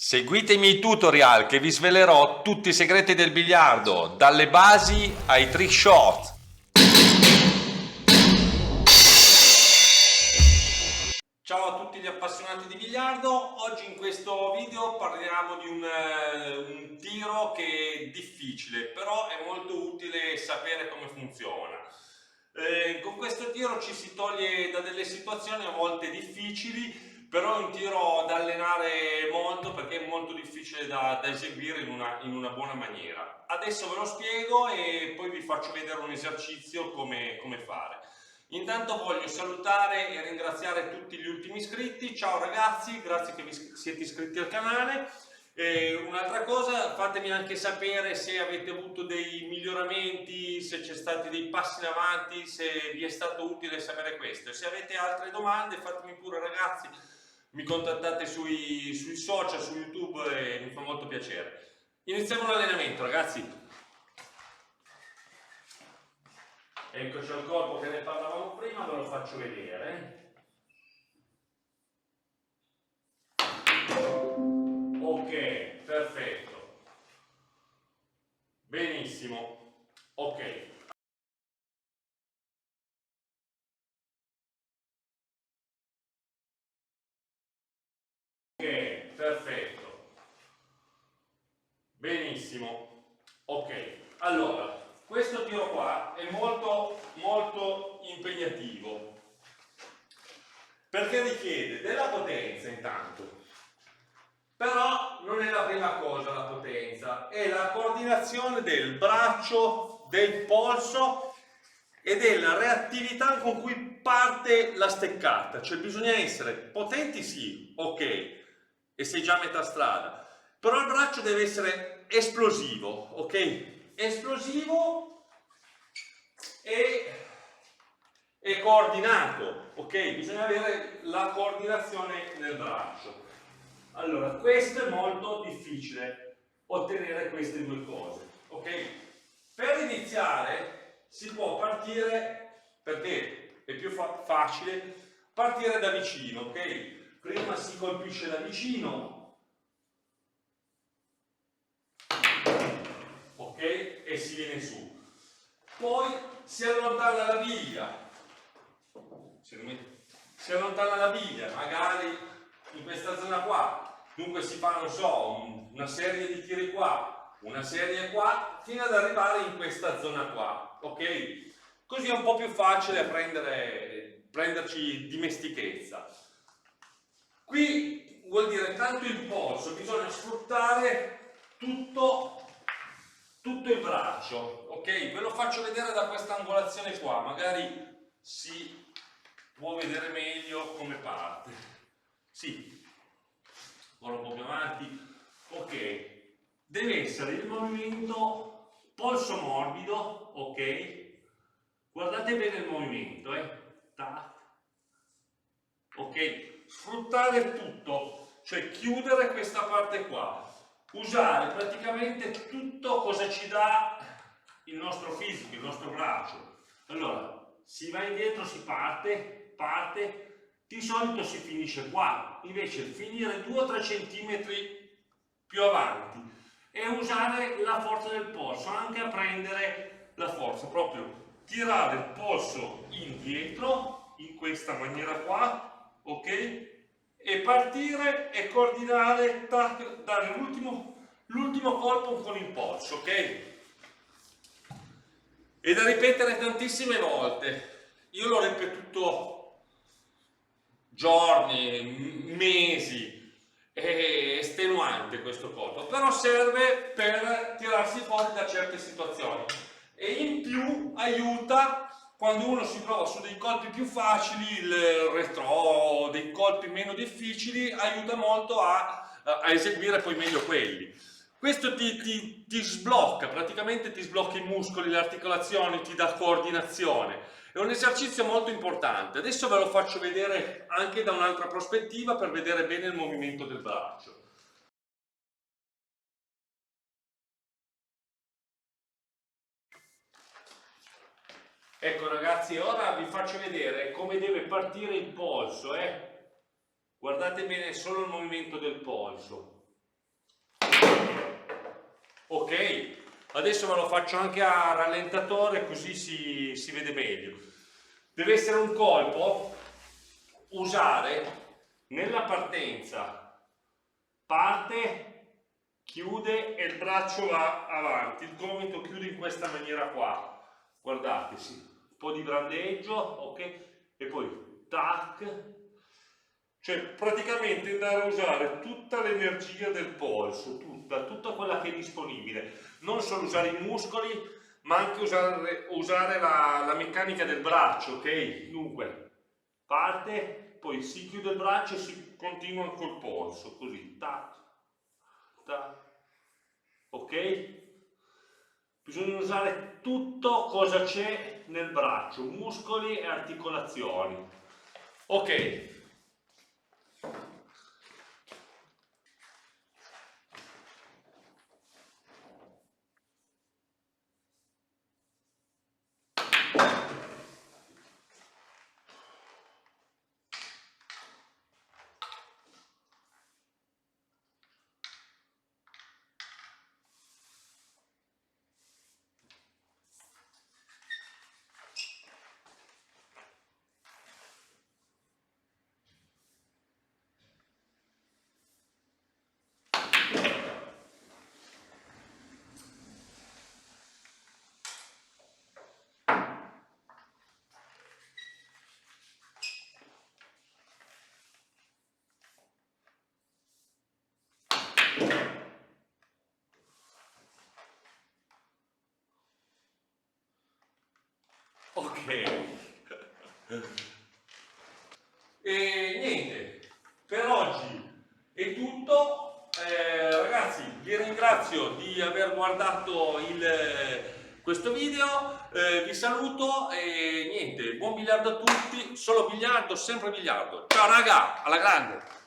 Seguite i miei tutorial che vi svelerò tutti i segreti del biliardo, dalle basi ai trick shot. Ciao a tutti gli appassionati di biliardo, oggi in questo video parliamo di un tiro che è difficile, però è molto utile sapere come funziona. Con questo tiro ci si toglie da delle situazioni a volte difficili, però è un tiro da allenare molto perché è molto difficile da eseguire in una buona maniera. Adesso ve lo spiego e poi vi faccio vedere un esercizio come fare. Intanto voglio salutare e ringraziare tutti gli ultimi iscritti. Ciao ragazzi, grazie che vi siete iscritti al canale. Un'altra cosa, fatemi anche sapere se avete avuto dei miglioramenti, se c'è stati dei passi in avanti, se vi è stato utile sapere questo. E se avete altre domande fatemi pure ragazzi, mi contattate sui social, su YouTube e mi fa molto piacere. Iniziamo l'allenamento ragazzi. Eccoci al corpo che ne parlavamo prima, ve lo faccio vedere. Ok, perfetto. Benissimo. Ok. Ok, perfetto. Benissimo. Ok. Allora, questo tiro qua è molto impegnativo perché richiede della potenza intanto. Però non è la prima cosa la potenza, è la coordinazione del braccio, del polso e della reattività con cui parte la steccata. Cioè bisogna essere potenti sì, ok, e sei già a metà strada, però il braccio deve essere esplosivo, ok? Esplosivo e coordinato, ok? Bisogna avere la coordinazione nel braccio. Allora, questo è molto difficile, ottenere queste due cose, ok? Per iniziare si può partire, perché è più facile, partire da vicino, ok? Prima si colpisce da vicino, ok? E si viene su. Poi si allontana la biglia, si allontana la biglia, magari in questa zona qua. Dunque si fa, non so, una serie di tiri qua, una serie qua, fino ad arrivare in questa zona qua, ok? Così è un po' più facile prenderci dimestichezza. Qui vuol dire tanto il polso, bisogna sfruttare tutto il braccio, ok? Ve lo faccio vedere da questa angolazione qua, magari si può vedere meglio come parte. Sì, ora un po' più avanti, ok? Deve essere il movimento polso morbido, ok? Guardate bene il movimento, tac, ok? Sfruttare tutto, cioè chiudere questa parte qua, usare praticamente tutto cosa ci dà il nostro fisico, il nostro braccio. Allora, si va indietro, si parte, di solito si finisce qua, invece finire 2 o 3 centimetri più avanti e usare la forza del polso, anche a prendere la forza, proprio tirare il polso indietro, in questa maniera qua, ok? E partire e coordinare, dare l'ultimo colpo con il polso, ok? E da ripetere tantissime volte. Io l'ho ripetuto giorni, mesi, è estenuante questo colpo, però serve per tirarsi fuori da certe situazioni e in più aiuta quando uno si trova su dei colpi più facili, il retro, dei colpi meno difficili, aiuta molto a eseguire poi meglio quelli. Questo ti sblocca, praticamente ti sblocca i muscoli, le articolazioni, ti dà coordinazione. È un esercizio molto importante. Adesso ve lo faccio vedere anche da un'altra prospettiva per vedere bene il movimento del braccio. Ecco ragazzi, ora vi faccio vedere come deve partire il polso. Guardate bene solo il movimento del polso. Ok, adesso me lo faccio anche a rallentatore così si vede meglio. Deve essere un colpo, usare nella partenza, parte, chiude e il braccio va avanti, il gomito chiude in questa maniera qua, guardate, sì, un po' di brandeggio, ok, e poi tac, cioè praticamente andare a usare tutta l'energia del polso, tutta quella che è disponibile, non solo usare i muscoli, ma anche usare la meccanica del braccio, ok? Dunque, parte, poi si chiude il braccio e si continua col polso, così, tac, tac, ok? Bisogna usare tutto cosa c'è nel braccio, muscoli e articolazioni. Ok. Ok. E niente, per oggi è tutto. Ragazzi, vi ringrazio di aver guardato questo video, vi saluto e niente, buon biliardo a tutti, solo biliardo, sempre biliardo. Ciao raga, alla grande!